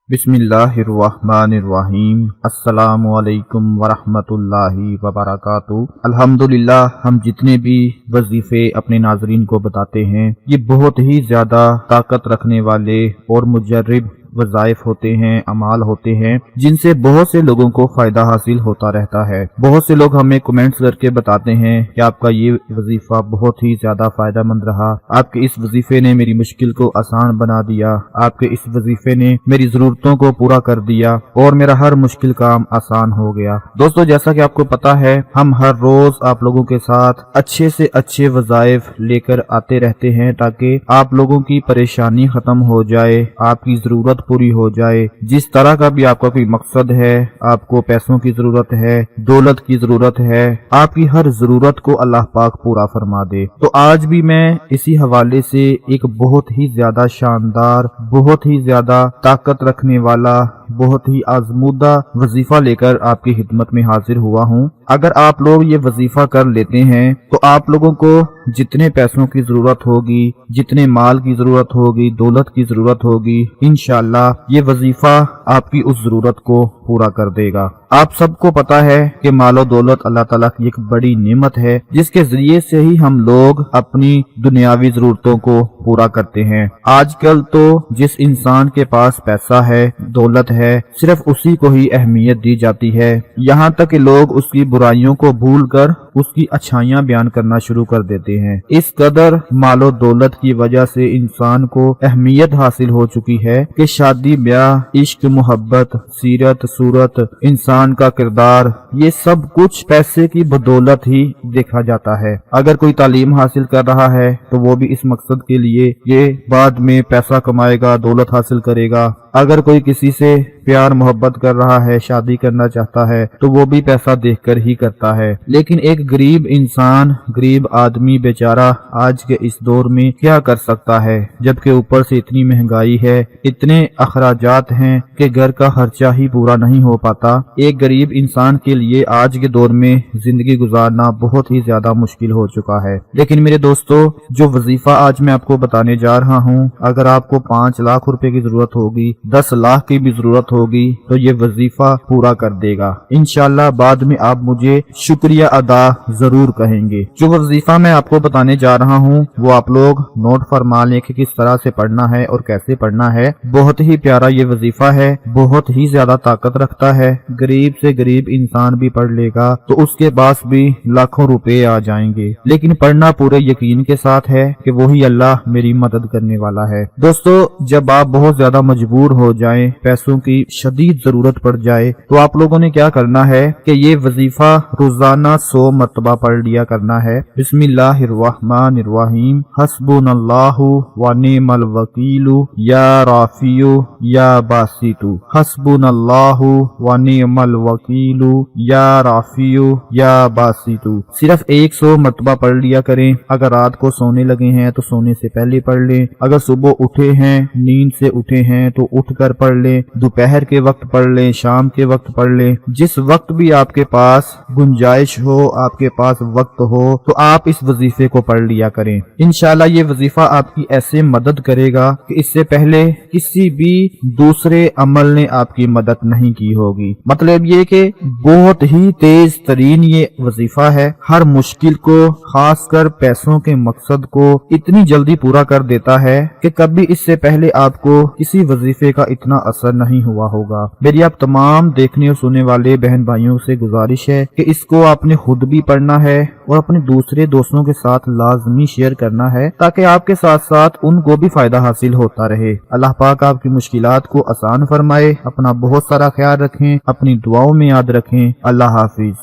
बिस्मिल्लाहिर्रहमानिर्रहीम। अस्सलामु अलैकुम वरहमतुल्लाहि वबरकातुहू। अल्हम्दुलिल्लाह, हम जितने भी वजीफे अपने नाजरीन को बताते हैं ये बहुत ही ज्यादा ताकत रखने वाले और मुजर्रिब वज़ाइफ होते हैं, अमाल होते हैं, जिनसे बहुत से लोगों को फायदा हासिल होता रहता है। बहुत से लोग हमें कमेंट्स करके बताते हैं कि आपका ये वजीफा बहुत ही ज्यादा फायदा मंद रहा, आपके इस वजीफे ने मेरी मुश्किल को आसान बना दिया, आपके इस वजीफे ने मेरी जरूरतों को पूरा कर दिया और मेरा हर मुश्किल काम आसान हो गया। दोस्तों, जैसा कि आपको पता है, हम हर रोज आप लोगों के साथ अच्छे से अच्छे वज़ाइफ लेकर आते रहते हैं ताकि आप लोगों की परेशानी खत्म हो जाए, आपकी जरूरत पूरी हो जाए। जिस तरह का भी आपका कोई मकसद है, आपको पैसों की जरूरत है, दौलत की जरूरत है, आपकी हर जरूरत को अल्लाह पाक पूरा फरमा दे। तो आज भी मैं इसी हवाले से एक बहुत ही ज्यादा शानदार, बहुत ही ज्यादा ताकत रखने वाला, बहुत ही आजमूदा वजीफा लेकर आपकी खिदमत में हाजिर हुआ हूँ। अगर आप लोग ये वजीफा कर लेते हैं तो आप लोगों को जितने पैसों की जरूरत होगी, जितने माल की जरूरत होगी, दौलत की जरूरत होगी, इंशाअल्लाह ये वजीफा आपकी उस जरूरत को पूरा कर देगा। आप सबको पता है कि मालो दौलत अल्लाह ताला की एक बड़ी नेमत है, जिसके जरिए से ही हम लोग अपनी दुनियावी जरूरतों को पूरा करते हैं। आजकल तो जिस इंसान के पास पैसा है, दौलत है, सिर्फ उसी को ही अहमियत दी जाती है। यहाँ तक कि लोग उसकी बुराइयों को भूलकर उसकी अच्छाइयाँ बयान करना शुरू कर देते हैं। इस कदर मालो दौलत की वजह से इंसान को अहमियत हासिल हो चुकी है कि शादी ब्याह, इश्क, मोहब्बत, सीरत, सूरत, इंसान का किरदार, ये सब कुछ पैसे की बदौलत ही देखा जाता है। अगर कोई तालीम हासिल कर रहा है तो वो भी इस मकसद के लिए ये बाद में पैसा कमाएगा, दौलत हासिल करेगा। अगर कोई किसी से प्यार मोहब्बत कर रहा है, शादी करना चाहता है, तो वो भी पैसा देखकर ही करता है। लेकिन एक गरीब इंसान, गरीब आदमी बेचारा आज के इस दौर में क्या कर सकता है, जबकि ऊपर से इतनी महंगाई है, इतने अखराजात हैं कि घर का खर्चा ही पूरा नहीं हो पाता। एक गरीब इंसान के लिए आज के दौर में जिंदगी गुजारना बहुत ही ज्यादा मुश्किल हो चुका है। लेकिन मेरे दोस्तों, जो वजीफा आज मैं आपको बताने जा रहा हूँ, अगर आपको 5 लाख रुपए की जरूरत होगी, 10 लाख की भी जरूरत होगी, तो ये वजीफा पूरा कर देगा इंशाअल्लाह। बाद में आप मुझे शुक्रिया अदा जरूर कहेंगे। जो वजीफा मैं आपको बताने जा रहा हूँ वो आप लोग नोट फरमा लें कि किस तरह से पढ़ना है और कैसे पढ़ना है। बहुत ही प्यारा ये वजीफा है, बहुत ही ज्यादा ताकत रखता है। गरीब से गरीब इंसान भी पढ़ लेगा तो उसके पास भी लाखों रुपए आ जाएंगे। लेकिन पढ़ना पूरे यकीन के साथ है कि वही अल्लाह मेरी मदद करने वाला है। दोस्तों, जब आप बहुत ज्यादा मजबूर हो जाएं, पैसों की शदीद जरूरत पड़ जाए, तो आप लोगों ने क्या करना है कि ये वजीफा रोजाना 100 मरतबा पढ़ लिया करना है। बिस्मिल्लाहिर्रहमानिर्रहीम। हस्बुनल्लाहु व निअमल वकीलु या राफियु या बासितु। हस्बुनल्लाहु व निअमल वकीलु या राफियु या बासितु। सिर्फ 100 मरतबा पढ़ लिया करें। अगर रात को सोने लगे हैं तो सोने से पहले पढ़ लें। अगर सुबह उठे हैं, नींद से उठे हैं तो उठकर पढ़ लें। दोपहर के वक्त पढ़ लें, शाम के वक्त पढ़ लें। जिस वक्त भी आपके पास गुंजाइश हो, आपके पास वक्त हो, तो आप इस वजीफे को पढ़ लिया करें। इंशाल्लाह ये वजीफा आपकी ऐसे मदद करेगा कि इससे पहले किसी भी दूसरे अमल ने आपकी मदद नहीं की होगी। मतलब ये कि बहुत ही तेज तरीन ये वजीफा है। हर मुश्किल को, खासकर पैसों के मकसद को इतनी जल्दी पूरा कर देता है कि कभी इससे पहले आपको किसी वजीफे का इतना असर नहीं हुआ होगा। मेरी आप तमाम देखने और सुनने वाले बहन भाइयों से गुजारिश है कि इसको आपने खुद भी पढ़ना है और अपने दूसरे दोस्तों के साथ लाजमी शेयर करना है ताकि आपके साथ साथ उनको भी फायदा हासिल होता रहे। अल्लाह पाक आपकी मुश्किलात को आसान फरमाए। अपना बहुत सारा ख्याल रखें, अपनी दुआओं में याद रखें। अल्लाह हाफिज।